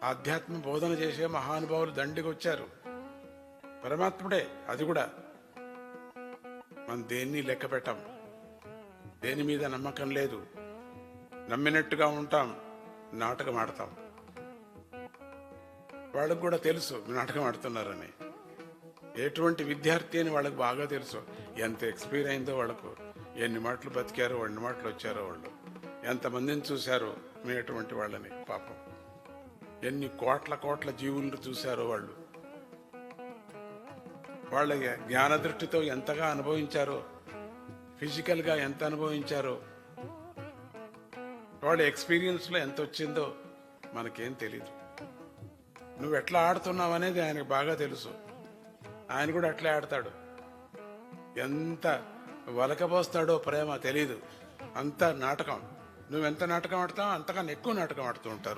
ఆధ్యాత్మ బోధన చేసే మహానుభావులు దండికి వచ్చారు. పరమాత్ముడే అది కూడా. మనం దేన్ని లెక్క పెట్టాం, దేని మీద నమ్మకం లేదు, నమ్మినట్టుగా ఉంటాం, నాటకం ఆడతాం. వాళ్ళకు కూడా తెలుసు నాటకం ఆడుతున్నారని. ఎటువంటి విద్యార్థి అని వాళ్ళకు బాగా తెలుసు. ఎంత ఎక్స్పైర్ అయిందో వాళ్ళకు, ఎన్ని మాటలు బతికారో, ఎన్ని మాటలు వచ్చారో వాళ్ళు, ఎంతమందిని చూశారో మేటువంటి వాళ్ళని. పాపం ఎన్ని కోట్ల కోట్ల జీవులను చూశారో వాళ్ళు. వాళ్ళ జ్ఞాన దృష్టితో ఎంతగా అనుభవించారో, ఫిజికల్గా ఎంత అనుభవించారో, వాళ్ళ ఎక్స్పీరియన్స్లో ఎంత వచ్చిందో మనకేం తెలీదు. నువ్వు ఎట్లా ఆడుతున్నావు అనేది ఆయనకు బాగా తెలుసు. ఆయన కూడా అట్లే ఆడతాడు. ఎంత వలకబోస్తాడో ప్రేమ తెలీదు. అంత నాటకం. నువ్వెంత నాటకం ఆడతావు అంతకన్నా ఎక్కువ నాటకం ఆడుతూ ఉంటారు